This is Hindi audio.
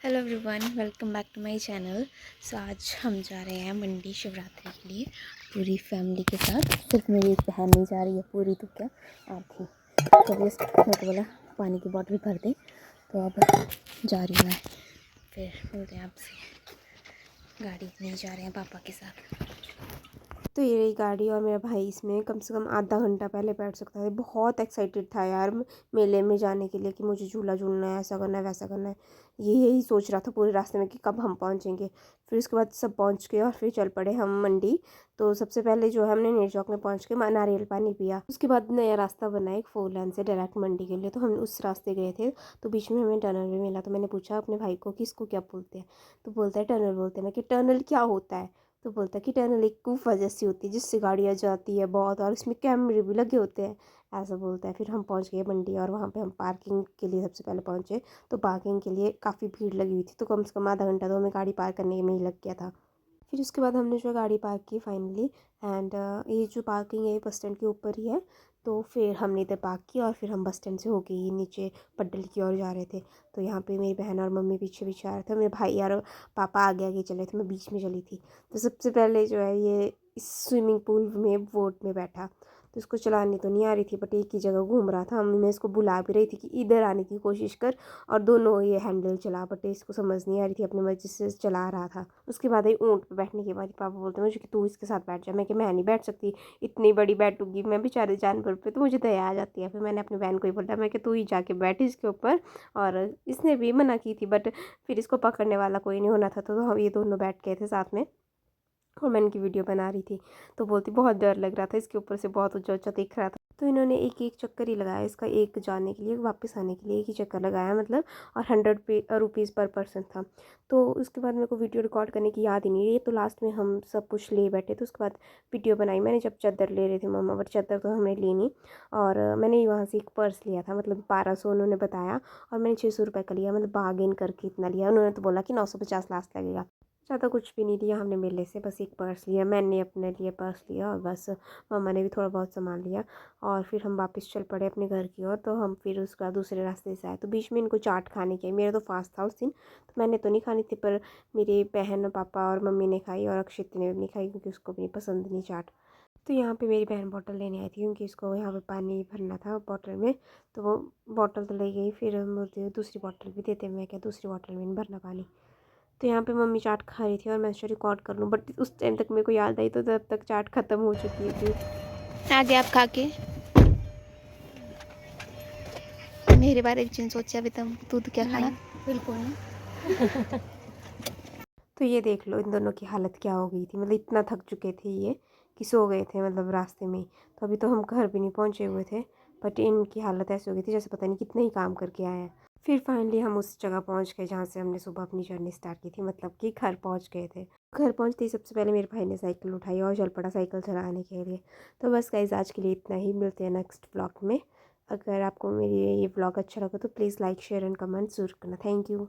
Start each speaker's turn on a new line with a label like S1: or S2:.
S1: Hello everyone, welcome back to my channel. So आज हम जा रहे हैं मंडी शिवरात्रि के लिए पूरी फैमिली के साथ। सिर्फ मेरी एक बहन नहीं जा रही है, पूरी तो क्या आप ही। तो बस मैं तो बोला पानी की बॉटल भर दें, तो अब जा रही हूँ मैं। फिर मिलते हैं आपसे। गाड़ी नहीं जा रहे हैं पापा के साथ।
S2: तो ये रही गाड़ी और मेरा भाई इसमें कम से कम आधा घंटा पहले बैठ सकता है। बहुत एक्साइटेड था यार मेले में जाने के लिए कि मुझे झूला झूलना है, ऐसा करना है, वैसा करना है। यही सोच रहा था पूरे रास्ते में कि कब हम पहुंचेंगे। फिर उसके बाद सब पहुंच गए और फिर चल पड़े हम मंडी। तो सबसे पहले जो है हमने नेर चौक में पहुंच के नारियल पानी पिया। उसके बाद नया रास्ता बना एक 4 लेन से डायरेक्ट मंडी के लिए, तो हम उस रास्ते गए थे। तो बीच में हमें टनल भी मिला, तो मैंने पूछा अपने भाई को कि इसको क्या बोलते हैं। तो बोलता है टनल बोलते हैं। मैं कि टनल क्या होता है। तो बोलता है कि टनल एक गुफा जैसी होती है जिससे गाड़ियाँ जाती है बहुत, और इसमें कैमरे भी लगे होते हैं, ऐसा बोलता है। फिर हम पहुंच गए मंडी और वहाँ पे हम पार्किंग के लिए सबसे पहले पहुंचे। तो पार्किंग के लिए काफ़ी भीड़ लगी हुई थी, तो कम से कम आधा घंटा तो हमें गाड़ी पार्क करने में ही लग गया था। फिर उसके बाद हमने जो गाड़ी पार्क की फाइनली। एंड ये जो पार्किंग है बस स्टैंड के ऊपर ही है। तो फिर हमने इधर पार्क किया और फिर हम बस स्टैंड से होके ही नीचे पड्डल की ओर जा रहे थे। तो यहाँ पे मेरी बहन और मम्मी पीछे पीछे आ रहे थे, मेरे भाई और पापा आगे आगे चले थे, मैं बीच में चली थी। तो सबसे पहले जो है ये इस स्विमिंग पूल में बोट में बैठा। तो इसको चलानी तो नहीं आ रही थी, बट एक ही जगह घूम रहा था। मैं इसको बुला भी रही थी कि इधर आने की कोशिश कर, और दोनों ये हैंडल चला, बट इसको समझ नहीं आ रही थी, अपनी मर्जी से चला रहा था। उसके बाद ये ऊँट पे बैठने के बाद पापा बोलते मुझे कि तू इसके साथ बैठ जा। मैं कि मैं नहीं बैठ सकती, इतनी बड़ी बैठूंगी मैं बेचारे जानवर पे, तो मुझे दया आ जाती है। फिर मैंने अपनी बहन को ही बोला, मैं कि तू ही जाके बैठ इसके ऊपर। और इसने भी मना की थी, बट फिर इसको पकड़ने वाला कोई नहीं होना था, तो हम ये दोनों बैठ गए थे साथ में। और मैं इनकी वीडियो बना रही थी। तो बोलती बहुत डर लग रहा था, इसके ऊपर से बहुत ऊंचा ऊंचा दिख रहा था। तो इन्होंने एक एक चक्कर ही लगाया इसका, एक जाने के लिए वापस आने के लिए एक ही चक्कर लगाया मतलब। और 100 रुपीज़ पर पर्सन था। तो उसके बाद मेरे को वीडियो रिकॉर्ड करने की याद ही नहीं रही। तो लास्ट में हम सब कुछ ले बैठे, तो उसके बाद वीडियो बनाई मैंने जब चादर ले रहे थे मम्मा, बट चादर तो हमने ली नहीं। और मैंने वहाँ से एक पर्स लिया था, मतलब 1200 उन्होंने बताया, और मैंने 600 रुपये का लिया, मतलब बार्गेन करके इतना लिया। उन्होंने तो बोला कि 950 लास्ट लगेगा। ज़्यादा कुछ भी नहीं लिया हमने मेले से, बस एक पर्स लिया, मैंने अपने लिए पर्स लिया, और बस मम्मा ने भी थोड़ा बहुत सामान लिया। और फिर हम वापस चल पड़े अपने घर की ओर। तो हम फिर उसके बाद दूसरे रास्ते से आए, तो बीच में इनको चाट खाने की, मेरा तो फास्ट था उस दिन, तो मैंने तो नहीं खानी थी, पर मेरी बहन पापा और मम्मी ने खाई, और अक्षित ने भी नहीं खाई क्योंकि उसको भी पसंद नहीं चाट। तो यहाँ पे मेरी बहन बॉटल लेने आई थी क्योंकि इसको यहाँ पे पानी भरना था बॉटल में। तो वो बॉटल तो ले गई, फिर मुझे दूसरी बॉटल भी देते, मैं क्या दूसरी बॉटल में नहीं भरना पानी। तो यहाँ पे मम्मी चाट खा रही थी और मैं सोचा रिकॉर्ड कर लूँ, बट उस टाइम तक मेरे को याद आई तो तब तक चाट ख़त्म हो चुकी थी।
S1: आगे आप खा के मेरे बारे में चीज़ सोचा भी, तुम तू तो क्या खाना।
S3: बिल्कुल नहीं।
S2: तो ये देख लो इन दोनों की हालत क्या हो गई थी, मतलब इतना थक चुके थे ये कि सो गए थे मतलब रास्ते में। तो अभी तो हम घर भी नहीं पहुँचे हुए थे, बट इनकी हालत ऐसी हो गई थी जैसे पता नहीं कितने ही काम करके आए हैं। फिर फाइनली हम उस जगह पहुँच गए जहाँ से हमने सुबह अपनी जर्नी स्टार्ट की थी, मतलब कि घर पहुँच गए थे। घर पहुँचते ही सबसे पहले मेरे भाई ने साइकिल उठाई और चल पड़ा साइकिल चलाने के लिए। तो बस गाइस आज के लिए इतना ही, मिलते हैं नेक्स्ट व्लॉग में। अगर आपको मेरी ये व्लॉग अच्छा लगा तो please like share and comment ज़रूर करना। Thank you.